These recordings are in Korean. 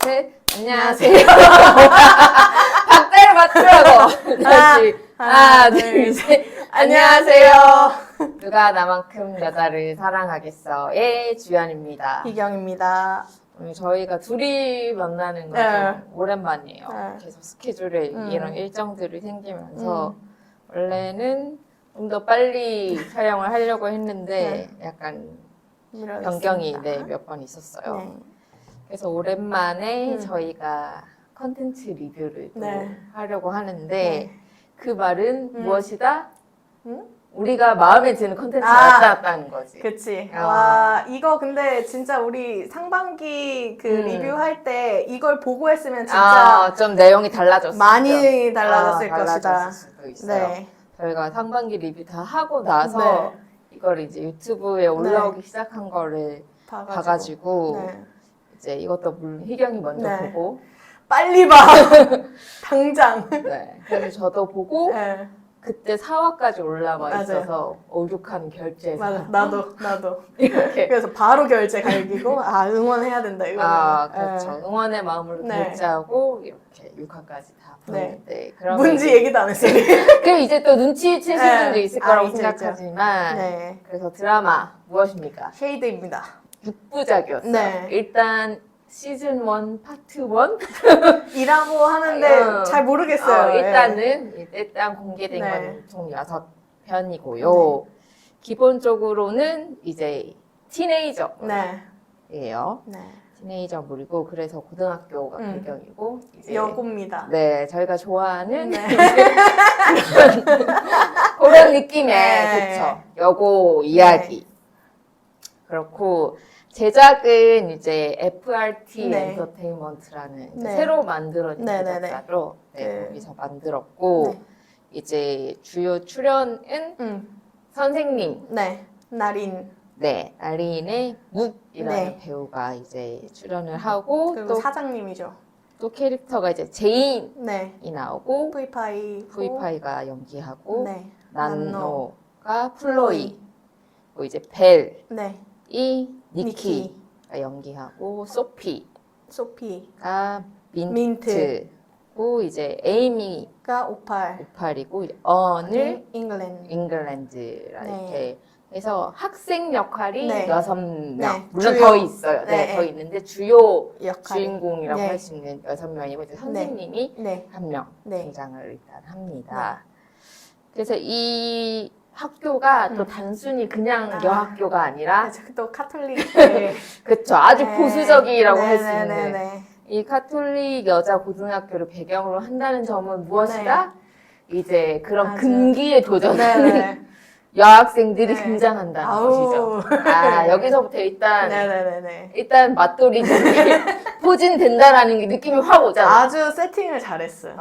셋. 안녕하세요. 박자를 맞추라고. 다시. 하나, 둘, 셋. 안녕하세요. 누가 나만큼 여자를 사랑하겠어의 주연입니다. 희경입니다. 오늘 저희가 둘이 만나는 건 네. 좀 오랜만이에요. 네. 계속 스케줄에 이런 일정들이 생기면서 원래는 좀 더 빨리 촬영을 하려고 했는데 약간 변경이 몇 번 있었어요. 네. 그래서 오랜만에 저희가 컨텐츠 리뷰를 또 네. 하려고 하는데 네. 그 말은 무엇이다? 우리가 마음에 드는 컨텐츠가 나타났다는 거지. 그치. 아. 와, 이거 근데 진짜 우리 상반기 그 리뷰할 때 이걸 보고 했으면 진짜 좀 내용이 달라졌을 많이 달라졌을 것이다. 달라졌을 수도 있어요. 네. 저희가 상반기 리뷰 다 하고 나서 네. 이걸 이제 유튜브에 올라오기 시작한 거를 봐가지고 네. 이제 이것도 물론 희경이 먼저 네. 보고 빨리 봐. 당장. 네. 그래서 저도 보고 네. 그때 4화까지 올라와 맞아요. 있어서 오죽한 결제에서 맞아. 나도. 이렇게 그래서 바로 결제 갈기고 응원해야 된다 이거는. 그렇죠. 응원의 마음으로 네. 결제하고 이렇게 6화까지 다 보는데 그러면 뭔지 이제 얘기도 안 했어요. 그럼 이제 또 눈치채실 네. 분도 있을 거라고 있죠. 생각하지만 네. 그래서 드라마 무엇입니까? 쉐이드입니다. 6부작이었어요. 네. 일단 시즌 1 파트 1 이라고 하는데 잘 모르겠어요. 일단 공개된 네. 건 총 6편이고요. 기본적으로는 이제 티네이저예요. 네. 티네이저물이고 그래서 고등학교가 배경이고 이제 여고입니다. 네, 저희가 좋아하는 네. 그런 느낌의 네. 그쵸 여고 이야기. 그렇고 제작은 이제 FRT 네. 엔터테인먼트라는 이제 네. 새로 만들어진 네, 제작사로 네. 거기서 만들었고 네. 이제 주요 출연은 선생님, 네. 나린. 나린의 묵이라는 네. 배우가 이제 출연을 하고 그리고 사장님이죠. 또 캐릭터가 이제 제인이 네. 나오고 V-파이가 연기하고 네. 난노가 플로이, 뭐 이제 벨이 네. 니키가 연기하고 소피가 민트. 민트고 이제 에이미가 오팔. 오팔이고 이제 언을 잉글랜드. 잉글랜드라 네. 이렇게 해서 학생 역할이 네. 6명 네. 물론 주요. 더 있어요. 네. 더 있는데 주요 역할이. 주인공이라고 네. 할 수 있는 6명이고 이제 선생님이 네. 한 명 네. 등장을 일단 합니다. 그래서 이 학교가 또 단순히 그냥 여학교가 아니라 또 카톨릭. 네. 그쵸 아주 네. 보수적이라고 네, 할 수 네, 있는 네, 네. 이 카톨릭 여자 고등학교를 배경으로 한다는 점은 무엇이다? 이제 그런 맞아요. 금기에 도전하는 네. 여학생들이 네. 등장한다는 아우. 것이죠. 여기서부터 네네네. 일단 맞돌이들이 포진된다라는 게 느낌이 확 오잖아. 아주 세팅을 잘했어요.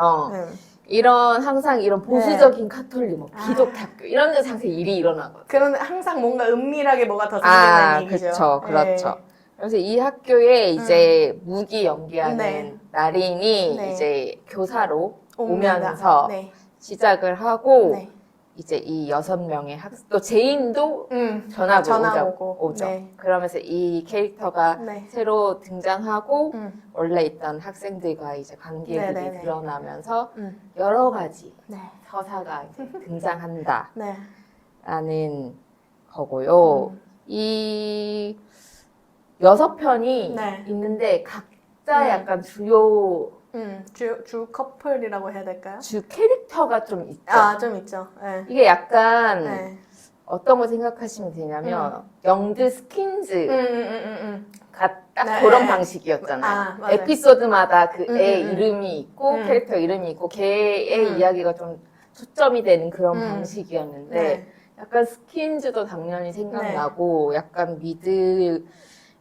항상 이런 보수적인 카톨릭, 뭐 기독 학교 이런 데서 항상 일이 일어나거든요. 그런데 항상 뭔가 은밀하게 뭐가 더 생기는 얘기죠. 그렇죠. 그래서 이 학교에 이제 묵이 연기하는 네. 나린이 네. 이제 교사로 옵니다. 오면서 네. 시작을 하고 네. 이제 이 6명의 또 제인도 전화 오죠. 오고. 네. 그러면서 이 캐릭터가 네. 새로 등장하고 원래 있던 학생들과 이제 관계들이 네네네. 드러나면서 여러 가지 네. 서사가 이제 등장한다라는 네. 거고요. 이 6편이 네. 있는데 각자 약간 주요 주 커플이라고 해야 될까요? 주 캐릭터가 좀 있죠. 좀 있죠. 네. 이게 약간 네. 어떤 걸 생각하시면 되냐면 영드 스킨즈 딱 네. 그런 방식이었잖아요. 맞아요. 에피소드마다 그 애 이름이 있고 캐릭터 이름이 있고 걔의 이야기가 좀 초점이 되는 그런 방식이었는데 네. 약간 스킨즈도 당연히 생각나고 약간 미드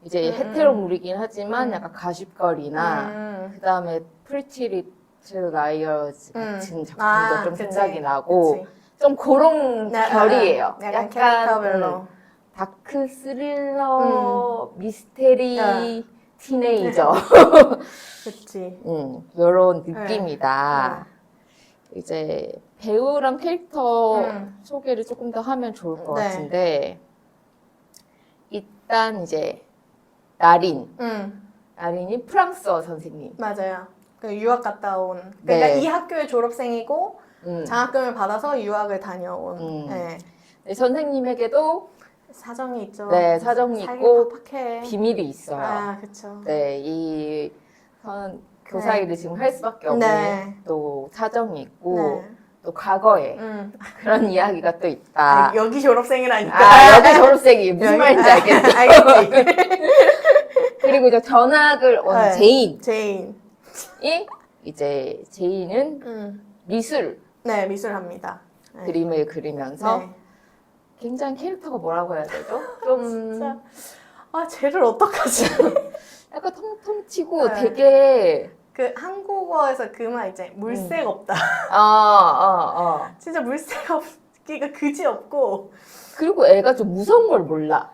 이제 헤테로물이긴 하지만 약간 가십걸이나 그 다음에 프리티 리틀 라이어즈 같은 작품도 좀 생각이 나고 그치. 좀 그런 결이에요. 약간 캐릭터별로. 다크 스릴러 미스테리 티네이저 그치. 이런 느낌이다. 이제 배우랑 캐릭터 소개를 조금 더 하면 좋을 것 같은데 일단 이제 나린이 아린이 프랑스어 선생님. 맞아요. 그 유학 갔다 온. 그러니까 네. 이 학교의 졸업생이고 음. 장학금을 받아서 유학을 다녀온. 네. 네, 선생님에게도 사정이 있죠. 네, 사정이 살기 있고 팍팍해. 비밀이 있어요. 아, 그렇죠. 네, 이 교사 일을 지금 할 수밖에 없는 네. 또 사정이 있고 네. 또 과거에 그런 이야기가 또 있다. 아, 여기 졸업생이라니까. 아, 여기 졸업생이 무슨 말인지 알겠네. 알겠지. 그리고 이제 전학을 온 네. 제인이 제인. 이제 제인은 미술 네, 미술합니다. 네. 그림을 그리면서 네. 굉장히 캐릭터가 뭐라고 해야 되죠? 좀 진짜. 아, 쟤를 어떡하지? 약간 통통 튀고 네. 되게 그 한국어에서 그 말 있잖아요. 물색 없다. 진짜 물색 없기가 그지 없고 그리고 애가 좀 무서운 걸 몰라.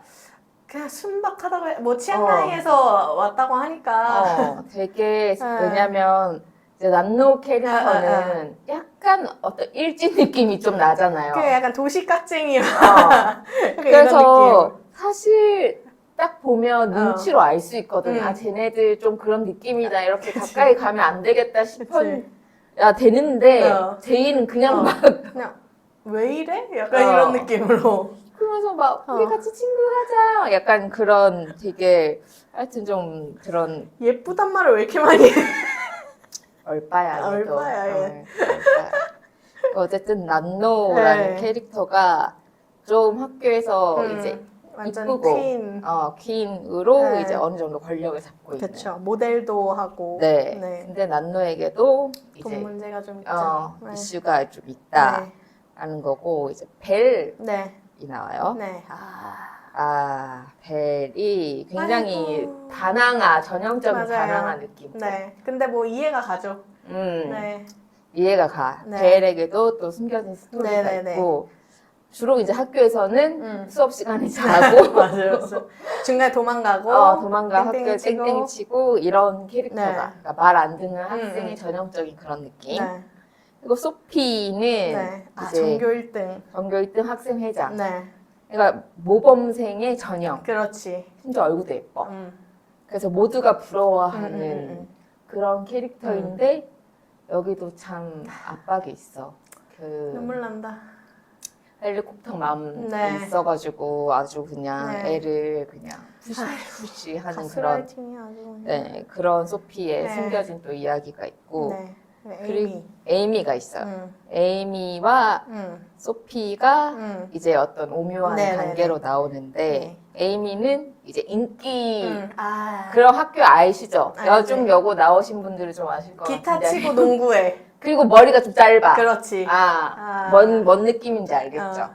그냥 순박하다고 뭐 치앙마이에서 왔다고 하니까 되게 네. 왜냐면 이제 난로 캐릭터는 약간 어떤 일진 느낌이 좀 나잖아요. 그 약간 도시깍쟁이야. 약간 이런 그래서 사실 딱 보면 어. 눈치로 알 수 있거든. 아 쟤네들 좀 그런 느낌이다. 이렇게 가까이 가면 안 되겠다 싶은 야 되는데 제이는 그냥 막 그냥 왜 이래? 약간 이런 느낌으로. 그러면서 막 우리 같이 친구하자. 약간 그런 되게 하여튼 좀 그런 예쁘단 말을 왜 이렇게 많이 해? 얼빠야. 얘도. 얼빠야, 얘. 얼빠야. 어쨌든 난노라는 네. 캐릭터가 좀 학교에서 이제 완전 이쁘고 퀸. 퀸으로 네. 이제 어느 정도 권력을 잡고 있는. 그쵸. 모델도 하고. 네. 네. 근데 난노에게도 돈 이제 문제가 좀 있죠. 네. 이슈가 좀 있다라는 거고 이제 벨이 네. 나와요. 네. 벨이 굉장히 아이고. 다낭아 전형적인 맞아요. 다낭아 느낌. 네. 근데 뭐 이해가 가죠. 네. 네. 이해가 가. 네. 벨에게도 또 숨겨진 스토리가 네네네. 있고 주로 이제 학교에서는 수업 시간에 자고 맞아요. 중간에 도망가고 도망가 학교에 땡땡이 치고 이런 캐릭터가 네. 그러니까 말 안 듣는 학생의 전형적인 그런 느낌. 네. 그리고 소피는 네. 이제 전교 1등. 전교 1등 학생회장. 네. 그러니까 모범생의 전형. 그렇지. 심지어 얼굴도 예뻐. 그래서 모두가 부러워하는 그런 캐릭터인데 여기도 참 압박이 있어. 그 눈물 난다. 헬리콥터 맘 네. 있어가지고 아주 그냥 네. 애를 그냥 푸시푸시 하는 그런 가스라이팅이 아주 그냥. 네, 그런 소피의 네. 숨겨진 또 이야기가 있고 네. 그리고 에이미가 있어요. 응. 에이미와 응. 소피가 응. 이제 어떤 오묘한 네네네. 관계로 나오는데 네. 에이미는 이제 인기 아. 그런 학교 아시죠? 알지. 여중 여고 나오신 분들은 좀 아실 것 기타 같은데 치고 농구해. 그리고 머리가 좀 짧아. 그렇지. 뭔 느낌인지 알겠죠? 어.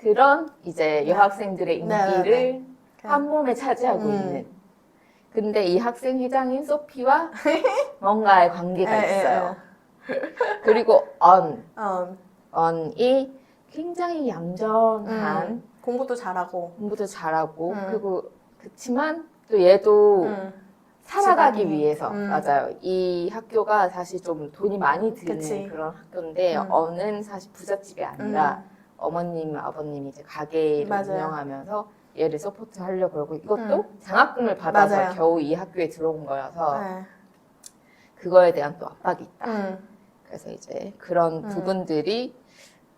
그런 이제 여학생들의 인기를 네네네. 한 몸에 차지하고 있는. 근데 이 학생 회장인 소피와 뭔가의 관계가 있어요. 그리고 언이 굉장히 얌전한 공부도 잘하고. 공부도 잘하고 그리고 그치만 또 얘도 살아가기 집안이. 위해서 맞아요. 이 학교가 사실 좀 돈이 많이 드는 그치. 그런 학교인데 언은 사실 부잣집이 아니라 어머님, 아버님이 이제 가게를 맞아요. 운영하면서 얘를 서포트 하려고 그러고 이것도 장학금을 받아서 맞아요. 겨우 이 학교에 들어온 거여서 네. 그거에 대한 또 압박이 있다. 그래서 이제 그런 부분들이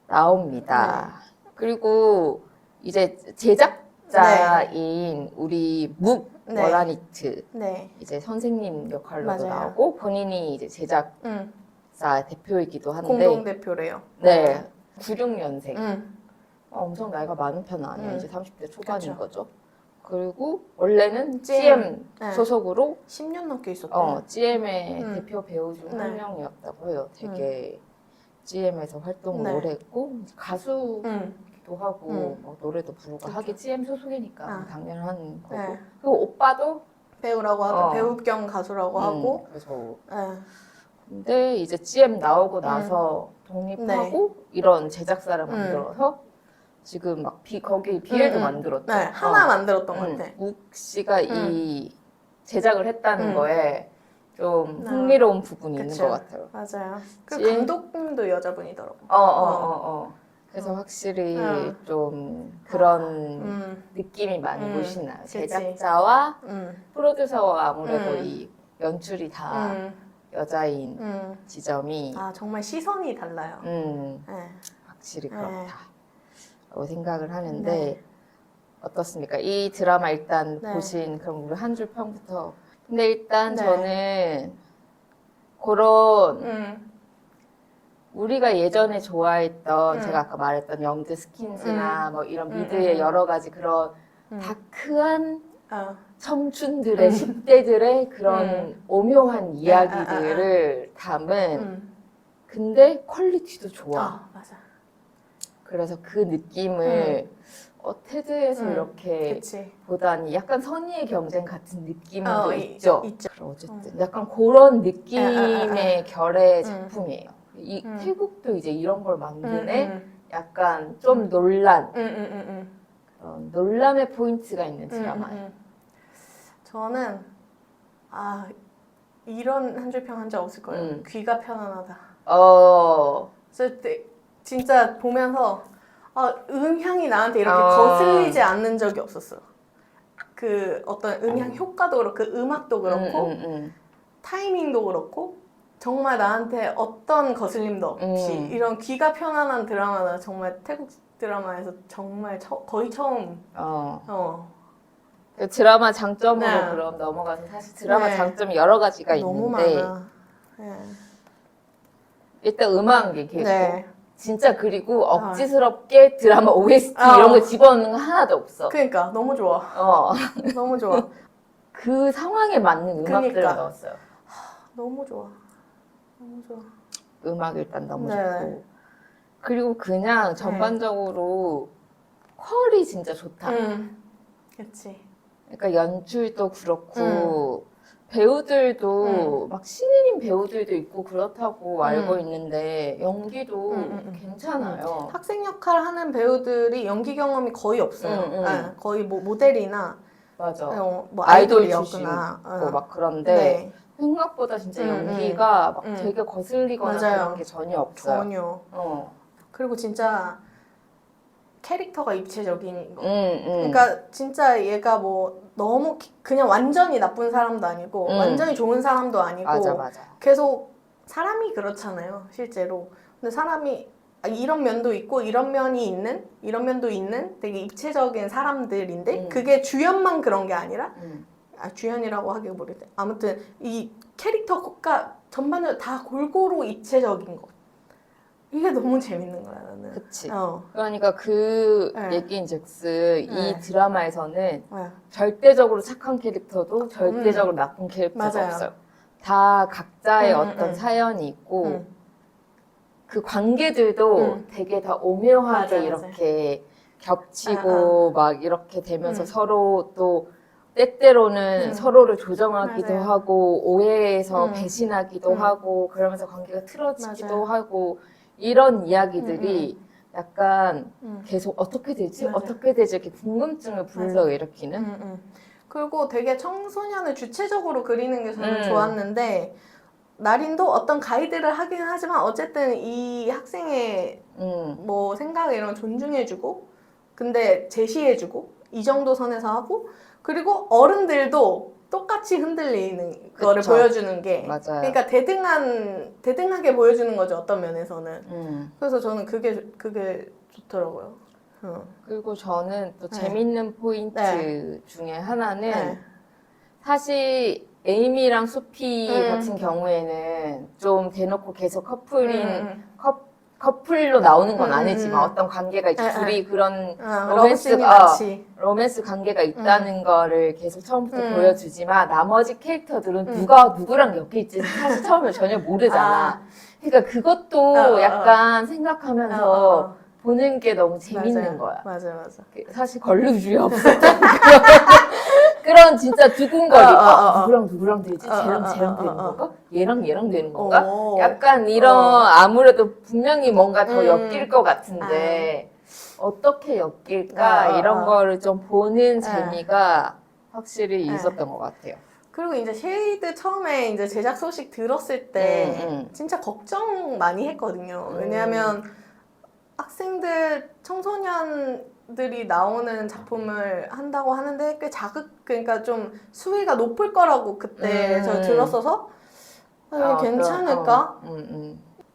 나옵니다. 그리고 이제 제작자인 우리 묵 워라니트 이제 선생님 역할로도 나오고 본인이 이제 제작사 대표이기도 한데 공동 대표래요. 네, 96년생. 엄청 나이가 많은 편은 아니에요. 이제 30대 초반인 그쵸. 거죠. 그리고 원래는 GM 소속으로 10년 넘게 있었대요. GM의 대표 배우 중 한 명이었다고 해요. 되게 GM에서 활동을 오래 했고 가수기도 하고 뭐 노래도 부르고 하기 GM 소속이니까 당연한 거고. 그리고 오빠도 배우라고 하고 배우 겸 가수라고 하고. 그래서 근데 이제 GM 나오고 나서 독립하고 이런 제작사를 만들어서 지금 막 거기 BL도 만들었대. 네, 하나 만들었던 것 같아. 묵 씨가 이 제작을 했다는 거에 좀 흥미로운 부분이 있는 것 같아요. 맞아요. 그 감독님도 여자분이더라고. 그래서 확실히 좀 그런 느낌이 많이 보시나요? 그치. 제작자와 프로듀서와 아무래도 이 연출이 다 여자인 지점이 아 정말 시선이 달라요. 네. 확실히 그렇다라고 생각을 하는데 어떻습니까? 이 드라마 일단 보신 그럼 우리 한 줄 평부터. 근데 일단 저는 그런 우리가 예전에 좋아했던 제가 아까 말했던 영드 스킨스나 뭐 이런 미드의 여러 가지 그런 다크한 청춘들의 10대들의 그런 오묘한 이야기들을 담은 근데 퀄리티도 좋아. 맞아. 그래서 그 느낌을 테드에서 이렇게 그치. 보다니 약간 선의의 경쟁 같은 느낌도 있죠. 있죠. 어쨌든 약간 그런 느낌의 결의 작품이에요. 이 태국도 이제 이런 걸 만드네. 약간 좀 논란, 그런 논란의 포인트가 있는 드라마예요. 저는 이런 한 줄 평 한 적 없을 거예요. 귀가 편안하다. 그래서 진짜 보면서 음향이 나한테 이렇게 거슬리지 않는 적이 없었어요. 그 어떤 음향 효과도 그렇고 음악도 그렇고 타이밍도 그렇고 정말 나한테 어떤 거슬림도 없이 이런 귀가 편안한 드라마는 정말 태국 드라마에서 정말 거의 처음. 그 드라마 장점으로 그럼 넘어가서 사실 드라마 장점이 여러 가지가 너무 있는데 많아. 일단 음악이 계속 진짜 그리고 억지스럽게 드라마 OST 이런 거 집어넣는 거 하나도 없어. 그러니까 너무 좋아. 너무 좋아. 그 상황에 맞는 음악들을 넣었어요. 너무 좋아. 너무 좋아. 음악 일단 너무 좋고 그리고 그냥 전반적으로 퀄이 진짜 좋다. 그렇지. 그러니까 연출도 그렇고 배우들도 막 신인인 배우들도 있고 그렇다고 알고 있는데 연기도 괜찮아요. 학생 역할 하는 배우들이 연기 경험이 거의 없어요. 거의 뭐 모델이나 맞아. 뭐 아이돌 출신 아이돌이었구나. 막 그런데 생각보다 진짜 연기가 막 되게 거슬리거나 그런 게 전혀 없어요. 전혀. 그리고 진짜 캐릭터가 입체적인 거. 그러니까 진짜 얘가 뭐 너무 그냥 완전히 나쁜 사람도 아니고 완전히 좋은 사람도 아니고 맞아. 계속 사람이 그렇잖아요, 실제로. 근데 사람이 이런 면도 있고 이런 면도 있는 되게 입체적인 사람들인데 그게 주연만 그런 게 아니라 주연이라고 하기 모르겠대. 아무튼 이 캐릭터가 전반적으로 다 골고루 입체적인 거. 이게 너무 재밌는 거야, 나는. 그치. 그러니까 그 얘기인즉슨 이 드라마에서는 절대적으로 착한 캐릭터도 절대적으로 나쁜 캐릭터가 없어요. 다 각자의 어떤 사연이 있고 그 관계들도 되게 다 오묘하게 이렇게 겹치고 막 이렇게 되면서 서로 또 때때로는 서로를 조정하기도 하고 오해해서 배신하기도 하고 그러면서 관계가 틀어지기도 하고 이런 이야기들이 약간 계속 어떻게 되지? 어떻게 되지? 이렇게 궁금증을 불러일으키는 그리고 되게 청소년을 주체적으로 그리는 게 저는 좋았는데 나린도 어떤 가이드를 하긴 하지만 어쨌든 이 학생의 뭐 생각 이런 거 존중해주고 근데 제시해주고 이 정도 선에서 하고 그리고 어른들도 똑같이 흔들리는 거를 보여주는 게 맞아요. 그러니까 대등하게 보여주는 거죠, 어떤 면에서는. 그래서 저는 그게 좋더라고요. 그리고 저는 또 재밌는 포인트 중에 하나는 사실 에이미랑 소피 같은 경우에는 좀 대놓고 계속 커플로 나오는 건 아니지만 어떤 관계가 있고 둘이 그런 로맨스 관계가 있다는 거를 계속 처음부터 보여주지만 나머지 캐릭터들은 누가 누구랑 엮일지 사실 처음에 전혀 모르잖아. 그러니까 그것도 약간 생각하면서 보는 게 너무 재밌는 거야. 맞아. 사실 걸림주의 없었던 그런 진짜 두근거림. 누구랑 되지? 쟤랑 되는 건가? 얘랑 되는 건가? 약간 이런 아무래도 분명히 뭔가 더 엮일 것 같은데 어떻게 엮일까? 이런 거를 좀 보는 재미가 확실히 있었던 것 같아요. 그리고 이제 쉐이드 처음에 이제 제작 소식 들었을 때 진짜 걱정 많이 했거든요. 왜냐하면 학생들, 청소년들이 나오는 작품을 한다고 하는데 꽤 그러니까 좀 수위가 높을 거라고 그때 저 들었어서 이게 괜찮을까?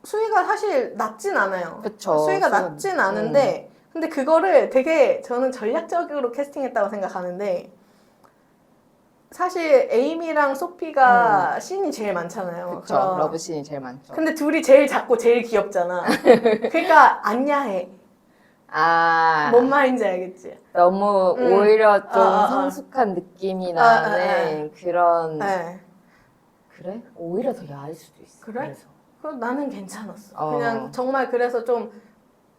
수위가 사실 낮진 않아요. 그쵸. 수위가 낮진 않은데 근데 그거를 되게 저는 전략적으로 캐스팅했다고 생각하는데 사실 에이미랑 소피가 씬이 제일 많잖아요. 그쵸. 러브 씬이 제일 많죠. 근데 둘이 제일 작고 제일 귀엽잖아. 그러니까 안 야해. 뭔 말인지 알겠지? 너무 오히려 좀 성숙한 느낌이 나는 그런. 네. 그래? 오히려 더 야할 수도 있어. 그래? 그럼 나는 괜찮았어. 그냥 정말 그래서 좀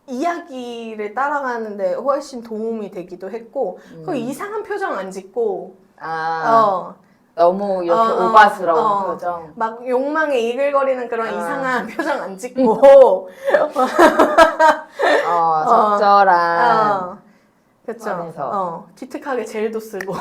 이야기를 따라가는데 훨씬 도움이 되기도 했고 그 이상한 표정 안 짓고 너무 이렇게 오바스러운 표정. 막 욕망에 이글거리는 그런 이상한 표정 안 짓고 적절한 그쵸. 기특하게 젤도 쓰고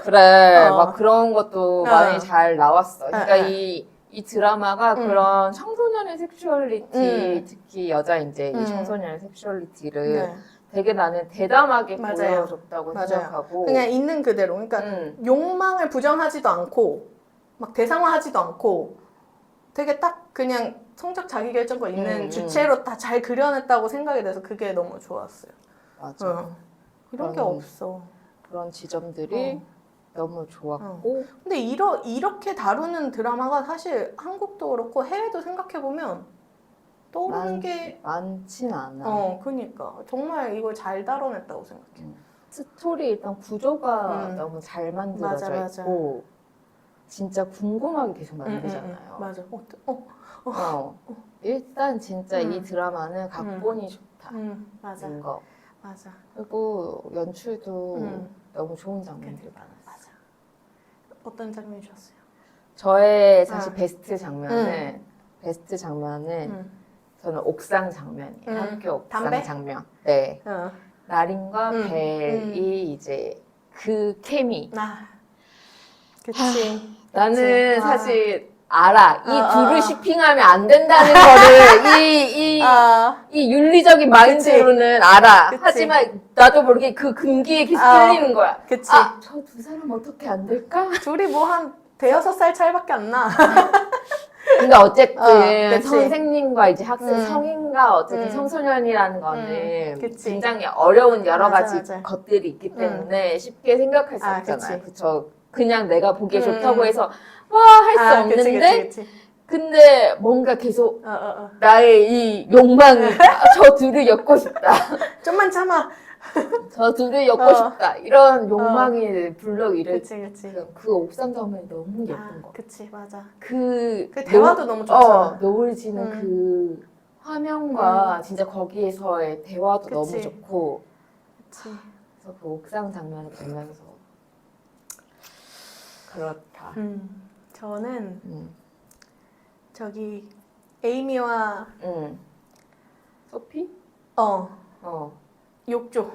그래 막 그런 것도 많이 잘 나왔어. 그러니까 이 드라마가 그런 청소년의 섹슈얼리티 특히 여자 이제 이 청소년의 섹슈얼리티를 되게 나는 대담하게 보여줬다고 생각하고 그냥 있는 그대로 그러니까 욕망을 부정하지도 않고 막 대상화하지도 않고 되게 딱 그냥 성적 자기결정권 있는 주체로 다 잘 그려냈다고 생각이 돼서 그게 너무 좋았어요. 맞아. 이런 게 없어. 그런 지점들이 너무 좋았고 근데 이렇게 다루는 드라마가 사실 한국도 그렇고 해외도 생각해보면 떠오르는 게 많진 않아. 그러니까 정말 이걸 잘 다뤄냈다고 생각해. 스토리 일단 구조가 너무 잘 만들어져 있고 진짜 궁금하게 계속 만들잖아요. 맞아. 일단 진짜 이 드라마는 각본이 좋다. 맞아. 거. 맞아. 그리고 연출도 너무 좋은 장면들이 많았어. 맞아. 어떤 장면이 좋았어요? 저의 사실 베스트 장면은 저는 옥상 장면이에요. 학교 옥상 담배? 장면. 네. 나린과 벨이 이제 그 케미. 그치. 나는 사실 알아. 이 둘을 shipping하면 안 된다는 거를 이 윤리적인 마인드로는 알아. 그치. 하지만 나도 모르게 그 금기에 계속 끌리는 거야. 그치. 저 두 사람 어떻게 안 될까? 둘이 뭐 한 대여섯 살 차이밖에 안 나. 근데 어쨌든 그치. 선생님과 이제 학생 성인과 어쨌든 청소년이라는 거는 굉장히 어려운 여러 가지 것들이 있기 때문에 쉽게 생각할 수 없잖아요. 그쵸. 그냥 내가 보기에 좋다고 해서 할 수 없는데 그치. 근데 뭔가 계속 나의 이 욕망이 저 둘을 엮고 싶다. 좀만 참아. 저 둘을 엮고 싶다. 이런 욕망이 불러일으. 그치. 그 옥상 장면이 너무 예쁜 거. 그치, 맞아. 그 대화도 너무 좋잖아. 노을지는 그 화면과 진짜 거기에서의 대화도 너무 좋고. 그치. 그래서 그 옥상 장면을 보면서 그렇다. 저는 저기 에이미와 소피? 욕조.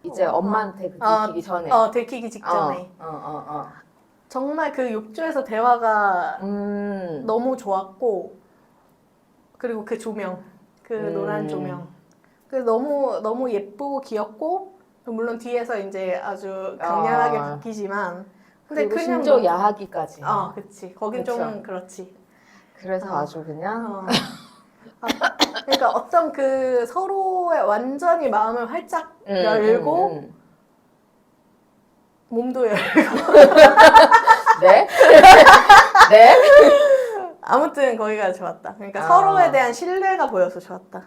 이제 엄마한테 들키기 전에. 들키기 직전에. 정말 그 욕조에서 대화가 너무 좋았고, 그리고 그 조명, 그 노란 조명. 그 너무 예쁘고 귀엽고, 물론 뒤에서 이제 아주 강렬하게 바뀌지만, 근데 그리고 그냥 심지어 야하기까지. 그치. 거긴 좀 그렇지. 그래서 아주 그냥. 그러니까 어떤 그 서로의 완전히 마음을 활짝 열고 몸도 열고 네? 네? 아무튼 거기가 좋았다. 그러니까 서로에 대한 신뢰가 보여서 좋았다.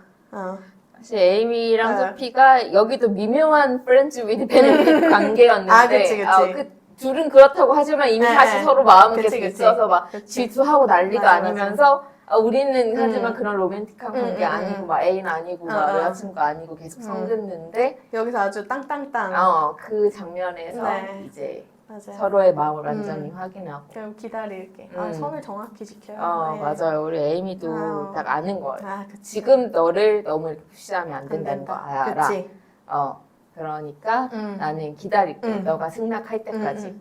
사실 에이미랑 소피가 여기도 미묘한 프렌즈 위드 베네핏 관계였는데 그치. 그 둘은 그렇다고 하지만 이미 사실 서로 마음이 계속 있어서 막 질투하고 난리도 아니면서 우리는 하지만 그런 로맨틱한 관계 아니고 막 애인 아니고 막 여자친구 아니고 계속 성긋는데 여기서 아주 땅땅땅 그 장면에서 이제 맞아요. 서로의 마음을 완전히 확인하고 그럼 기다릴게. 선을 정확히 지켜요. 맞아요. 우리 에이미도 딱 아는 거예요. 그치. 지금 너를 너무 이렇게 푸시하면 안 된다는 거 알아. 그치. 그러니까 나는 기다릴게. 너가 승낙할 때까지.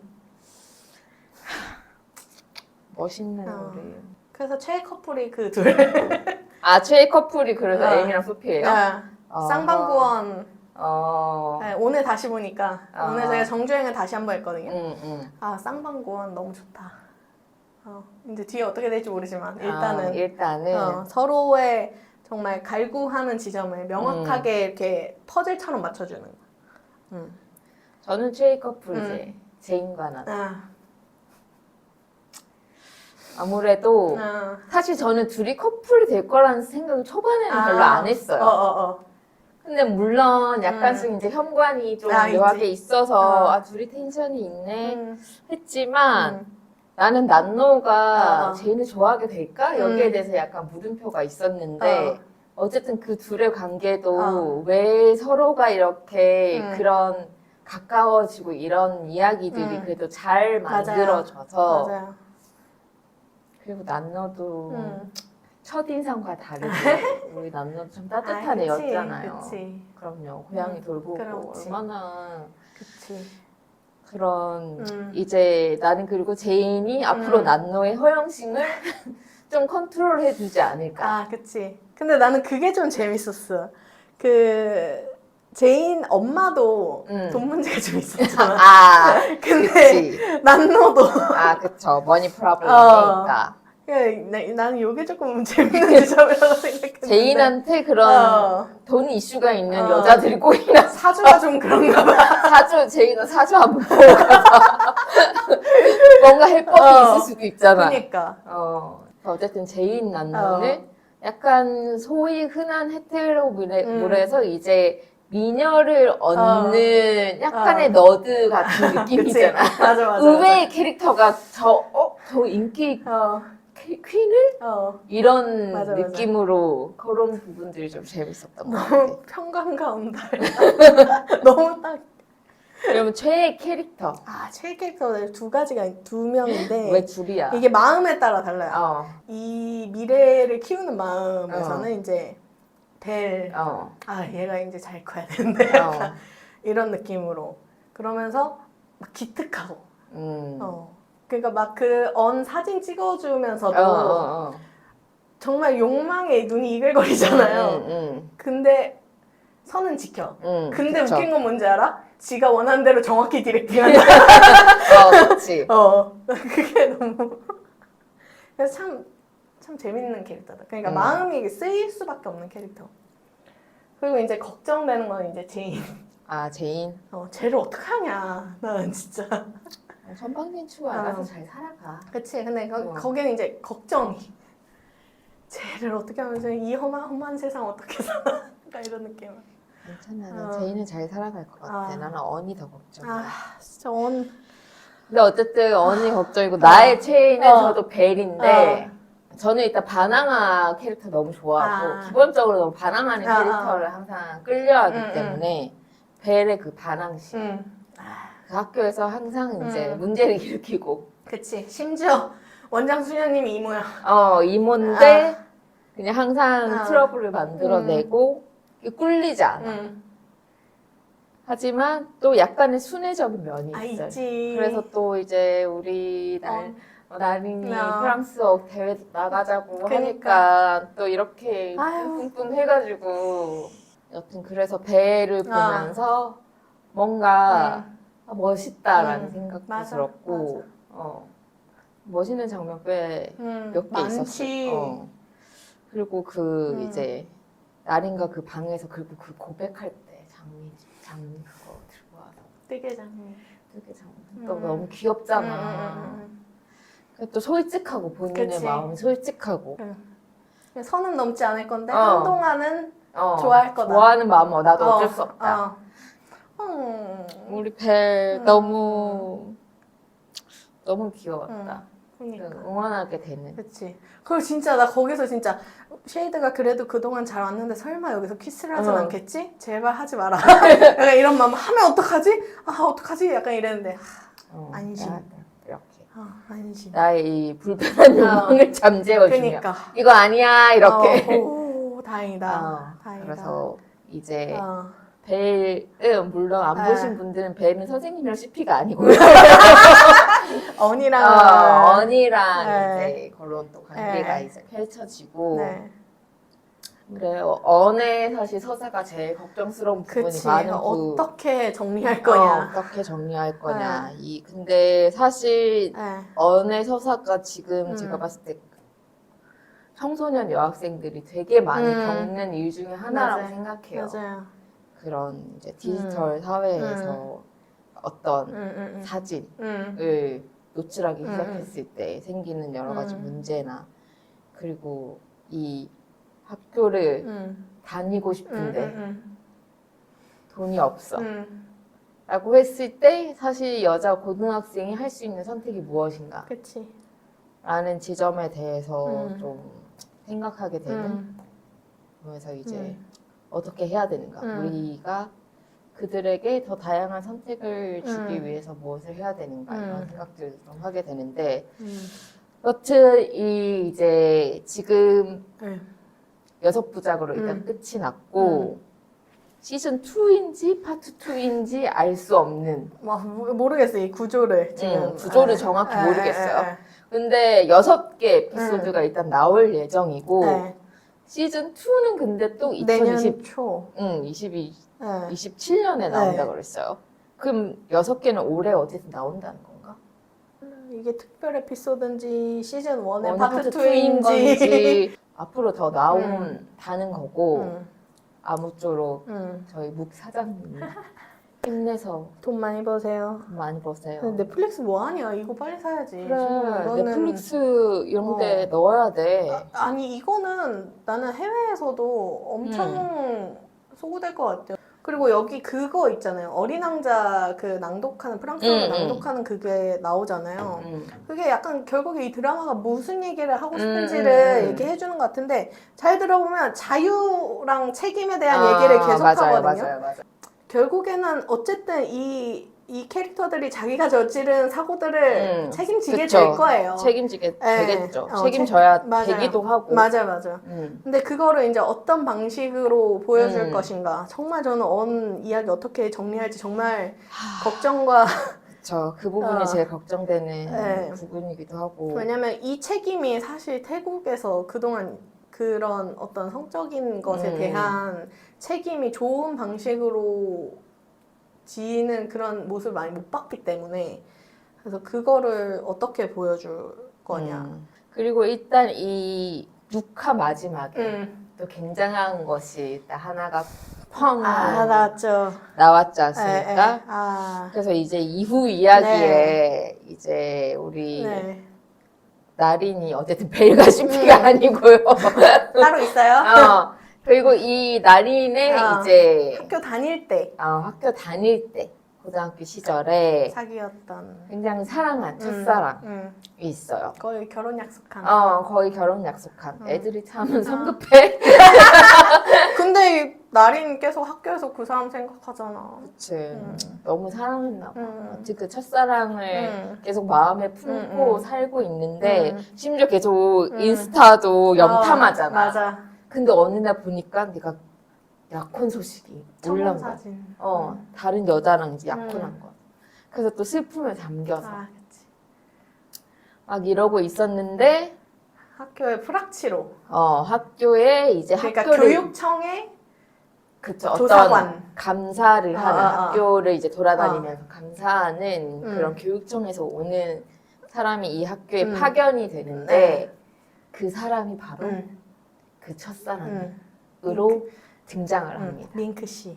멋있는 우리. 그래서 최애 커플이 그 둘. 아, 최애 커플이 그래서 어. 에이미랑 소피예요? 쌍방구원. 어. 네, 오늘 다시 보니까 오늘 제가 정주행을 다시 한번 했거든요. 응. 아, 쌍방구원 너무 좋다. 이제 뒤에 어떻게 될지 모르지만 일단은 서로의 정말 갈구하는 지점을 명확하게 이렇게 퍼즐처럼 맞춰주는 거. 저는 최애 커플 이제 제인과 나. 아무래도 사실 저는 둘이 커플이 될 거라는 생각을 초반에는 별로 안 했어요. 근데 물론 약간씩 이제 현관이 좀 묘하게 있어서 둘이 텐션이 있네 했지만 나는 난노가 제인을 좋아하게 될까? 여기에 대해서 약간 물음표가 있었는데 어쨌든 그 둘의 관계도 왜 서로가 이렇게 그런 가까워지고 이런 이야기들이 그래도 잘 만들어져서 맞아요. 그리고 난노도 첫인상과 다르게 우리 남녀도 좀 따뜻한 애였잖아요. 그치. 그럼요. 고양이 돌보고 그렇지. 얼마나 그치. 그런 이제 나는 그리고 제인이 앞으로 난노의 허영심을 좀 컨트롤해주지 않을까. 아, 그치. 근데 나는 그게 좀 재밌었어. 제인 엄마도 돈 문제가 좀 있었잖아. 근데 그치. 난노도 그쵸. 머니 프로블럼이니까. 나는 이게 조금 재밌는 지점이라고 생각했는데 제인한테 그런 돈 이슈가 있는 여자들이 꼬이나 사주가 좀 그런가 봐. 제인은 사주 한번 보고 가서 뭔가 해법이 있을 수도 있잖아. 그러니까. 어쨌든 제인 난노는 약간 소위 흔한 헤테로물에서 이제 미녀를 얻는 약간의 너드 같은 느낌이잖아. 맞아. 의외의 캐릭터가 저 인기 퀸을? 이런 느낌으로 그런 부분들이 좀 재밌었던 것 같아. 너무 평강가 온다. 너무 딱. 그러면 최애 캐릭터. 최애 캐릭터 두 명인데. 왜 둘이야? 이게 마음에 따라 달라요. 이 미래를 키우는 마음에서는 이제 벨. 얘가 이제 잘 커야 되는데. 약간 이런 느낌으로. 그러면서 막 기특하고. 그러니까 막 사진 찍어주면서도 정말 욕망에 눈이 이글거리잖아요. 근데 선은 지켜. 근데 그쵸. 웃긴 건 뭔지 알아? 지가 원하는 대로 정확히 디렉팅한다. 그렇지. 그게 너무. 그래서 참 재밌는 캐릭터다. 그러니까 마음이 쓰일 수밖에 없는 캐릭터. 그리고 이제 걱정되는 건 이제 제인. 제인. 쟤를 어떡하냐. 나는 진짜. 선방진 치고 알아서 잘 살아가. 그치. 근데 거기는 이제 걱정이. 쟤를 어떻게 하면 이 험한 세상 어떻게 살아? 약간 이런 느낌. 괜찮아. 난 제인은 잘 살아갈 것 같아. 나는 언이 더 걱정이야. 진짜 근데 어쨌든 언이 걱정이고 나의 최애는 저도 벨인데 저는 일단 바나나 캐릭터 너무 좋아하고 기본적으로 너무 반항하는 캐릭터를 항상 끌려하기 때문에 벨의 그 반항심. 그 학교에서 항상 이제 문제를 일으키고. 그치. 심지어 원장 수녀님이 이모야. 이모인데 그냥 항상 트러블을 만들어내고 꿀리지 않아. 하지만 또 약간의 순애적인 면이 있어요. 있지. 그래서 또 이제 우리 나린이 프랑스어 대회 나가자고 하니까 또 이렇게 뚱뚱 해가지고 여튼 그래서 배를 보면서 뭔가 멋있다라는 생각도 들었고 멋있는 장면 꽤 몇 개 있었어요. 그리고 이제 나린과 그 방에서 그리고 그 고백할 때 장미 그거 들고 와서 뜨개 장미 또 너무 귀엽잖아. 또 솔직하고 본인의 마음이 솔직하고 선은 넘지 않을 건데 한동안은 좋아할 거다. 좋아하는 마음은 나도 어쩔 수 없다. 우리 벨 너무 귀여웠다. 그러니까. 응원하게 되는. 그치. 그리고 진짜 나 거기서 진짜 쉐이드가 그래도 그동안 잘 왔는데 설마 여기서 키스를 하진 않겠지? 제발 하지 마라. 약간 이런 마음 하면 어떡하지? 어떡하지? 약간 이랬는데 안심. 이렇게. 안심. 나의 이 불편한 욕망을 잠재워주며. 그러니까. 이거 아니야 이렇게. 오, 다행이다. 그래서 이제 벨은 물론 안 보신 분들은 벨은 선생님이랑 CP가 아니고요. 언니랑 이제 그런 또 관계가 이제 펼쳐지고 그래요. 언에 사실 서사가 제일 걱정스러운 부분이 그치. 많은 어떻게 정리할 거냐. 어떻게 정리할 거냐. 근데 사실 네. 언의 서사가 지금 제가 봤을 때 청소년 여학생들이 되게 많이 겪는 일 중에 하나라고 맞아요. 생각해요. 맞아요. 그런 이제 디지털 사회에서 어떤 사진을 노출하기 시작했을 때 생기는 여러 가지 문제나 그리고 이 학교를 다니고 싶은데 돈이 없어 라고 했을 때 사실 여자 고등학생이 할 수 있는 선택이 무엇인가 그치. 라는 지점에 대해서 좀 생각하게 되는 그래서 이제 어떻게 해야 되는가 우리가 그들에게 더 다양한 선택을 주기 위해서 무엇을 해야 되는가 이런 생각들을 좀 하게 되는데 여튼 이 이제 지금 6부작으로 일단 끝이 났고 시즌 2인지 파트 2인지 알 수 없는 모르겠어요. 이 구조를 지금 구조를 정확히 모르겠어요. 근데 6개 에피소드가 일단 나올 예정이고 시즌 2는 근데 또 내년 초 27년에 나온다 그랬어요. 그럼 6개는 올해 어디서 나온다는 건가? 이게 특별 에피소드인지 시즌 1의 파트 파트 2인 2인지 건지 앞으로 더 나온다는 거고 아무쪼록 저희 묵 사장님 힘내서 돈 많이 버세요. 많이 버세요. 넷플릭스 뭐 하냐? 이거 빨리 사야지. 그래, 이거는 넷플릭스 이런 데 넣어야 돼. 아니 이거는 나는 해외에서도 엄청 소구될 것 같아요. 그리고 여기 그거 있잖아요. 어린 왕자 그 낭독하는 프랑스어로 낭독하는 그게 나오잖아요. 그게 약간 결국에 이 드라마가 무슨 얘기를 하고 싶은지를 얘기해 주는 것 같은데 잘 들어보면 자유랑 책임에 대한 얘기를 계속 하거든요. 맞아요. 결국에는 어쨌든 이 캐릭터들이 자기가 저지른 사고들을 책임지게 그쵸. 될 거예요. 책임지게 되겠죠. 어, 책임져야 맞아요. 되기도 하고. 맞아. 근데 그거를 이제 어떤 방식으로 보여줄 것인가. 정말 저는 언 이야기 어떻게 정리할지 정말 걱정과 그쵸. 그 부분이 제일 걱정되는 부분이기도 하고. 왜냐면 이 책임이 사실 태국에서 그동안 그런 어떤 성적인 것에 대한 책임이 좋은 방식으로 지는 그런 모습을 많이 못 봤기 때문에 그래서 그거를 어떻게 보여줄 거냐. 그리고 일단 이 6화 마지막에 또 굉장한 것이 일단 하나가 펑 나왔죠. 나왔지 않습니까? 그래서 이제 이후 이야기에 이제 우리 나린이 어쨌든 벨가시피가 아니고요. 따로 있어요? 그리고 이 나린의 이제 학교 다닐 때 고등학교 시절에 사귀었던 굉장히 사랑한 첫사랑이 있어요. 거의 결혼 약속한. 거의 결혼 약속한. 애들이 참 성급해. 근데 나린 계속 학교에서 그 사람 생각하잖아. 그치. 너무 사랑했나 봐. 그 첫사랑을 계속 마음에 품고 살고 있는데 심지어 계속 인스타도 염탐하잖아. 맞아. 근데 어느 날 보니까 내가 약혼 소식이 올라온 거야. 사진. 다른 여자랑 이제 약혼한 거야. 그래서 또 슬픔에 잠겨서 그치. 막 이러고 있었는데 학교의 프락치로. 학교에 이제 그러니까 학교를 교육청에 그쵸, 조사관. 어떤 감사를 하는 학교를 이제 돌아다니면서 감사하는 그런 교육청에서 오는 사람이 이 학교에 파견이 되는데 그 사람이 바로 그 첫사랑으로 등장을 합니다. 링크 씨.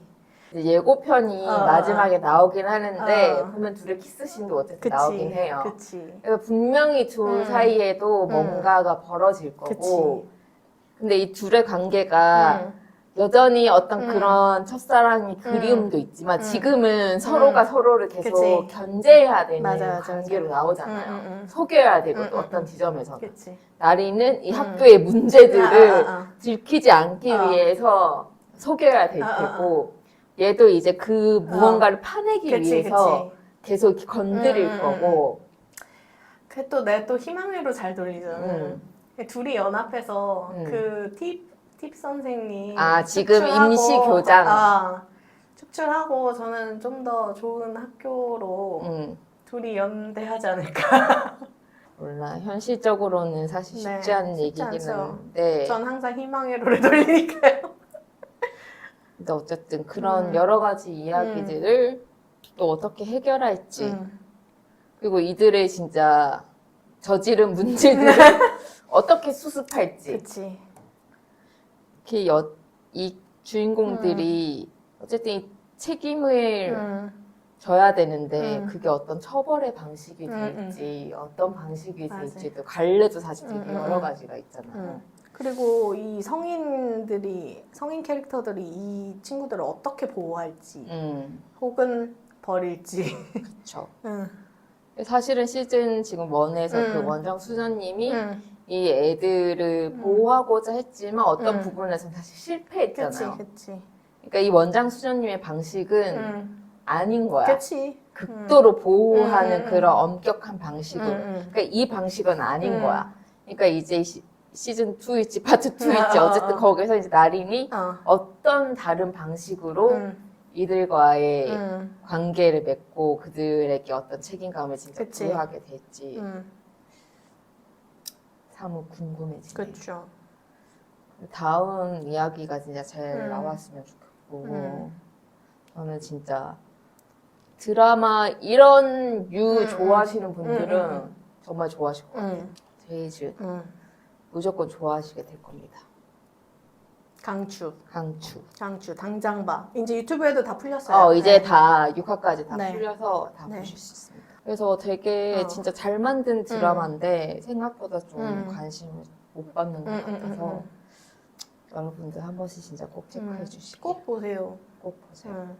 예고편이 마지막에 나오긴 하는데 보면 둘의 키스신도 어쨌든 나오긴 해요. 그치. 그래서 분명히 둘 사이에도 뭔가가 벌어질 거고 근데 이 둘의 관계가 여전히 어떤 그런 첫사랑이 그리움도 있지만 지금은 서로가 서로를 계속 그치. 견제해야 되는 맞아. 관계로 나오잖아요. 속여야 되고 또 어떤 지점에서는. 그치. 나리는 이 학교의 문제들을 들키지 않기 위해서 속여야 될 테고 얘도 이제 그 무언가를 파내기 위해서 계속 이렇게 건드릴 거고 그게 또 내 또 희망으로 잘 돌리잖아. 둘이 연합해서 그 팁 선생님 지금 축출하고, 임시 교장 축출하고 저는 좀 더 좋은 학교로 둘이 연대하지 않을까. 몰라. 현실적으로는 사실 쉽지 네, 않은 쉽지 얘기긴 않죠. 한데. 전 항상 희망의 로를 돌리니까요. 근데 어쨌든 그런 여러 가지 이야기들을 또 어떻게 해결할지. 그리고 이들의 진짜 저지른 문제들을 어떻게 수습할지. 그치. 이렇게 이 주인공들이 어쨌든 이 책임을 져야 되는데 그게 어떤 처벌의 방식이 될지 어떤 방식이 맞아요. 될지도 갈래도 사실 되게 여러 가지가 있잖아요. 그리고 이 성인 캐릭터들이 이 친구들을 어떻게 보호할지 혹은 버릴지. 그렇죠. 사실은 시즌 지금 1에서 그 원장 수녀님이 이 애들을 보호하고자 했지만 어떤 부분에서는 사실 실패했잖아요. 그치. 그러니까 이 원장 수녀님의 방식은 아닌 거야. 그치. 극도로 보호하는 그런 엄격한 방식으로. 그러니까 이 방식은 아닌 거야. 그러니까 이제 시즌 2일지 파트 2일지 어쨌든 거기서 이제 나린이 어떤 다른 방식으로 이들과의 관계를 맺고 그들에게 어떤 책임감을 진짜 그치. 부여하게 될지 사뭇 궁금해지네. 그쵸. 다음 이야기가 진짜 잘 나왔으면 좋겠고 저는 진짜 드라마 이런 유 좋아하시는 분들은 정말 좋아하실 것 같아요. 제이즈 무조건 좋아하시게 될 겁니다. 강추. 당장 봐. 이제 유튜브에도 다 풀렸어요. 이제 다 6화까지 다 네. 풀려서 다 보실 수 있습니다. 그래서 되게 진짜 잘 만든 드라마인데 생각보다 좀 관심을 못 받는 것 같아서 여러분들 한 번씩 진짜 꼭 체크해 주시고 꼭 보세요. 꼭 보세요.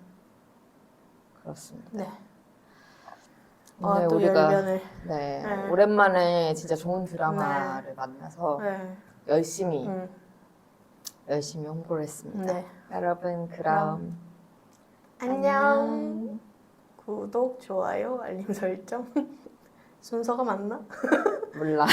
그렇습니다. 네. 오늘 또 우리가 열변을. 오랜만에 진짜 좋은 드라마를 만나서 열심히 홍보를 했습니다. 네. 여러분 그럼 안녕. 구독, 좋아요, 알림 설정. 순서가 맞나? 몰라.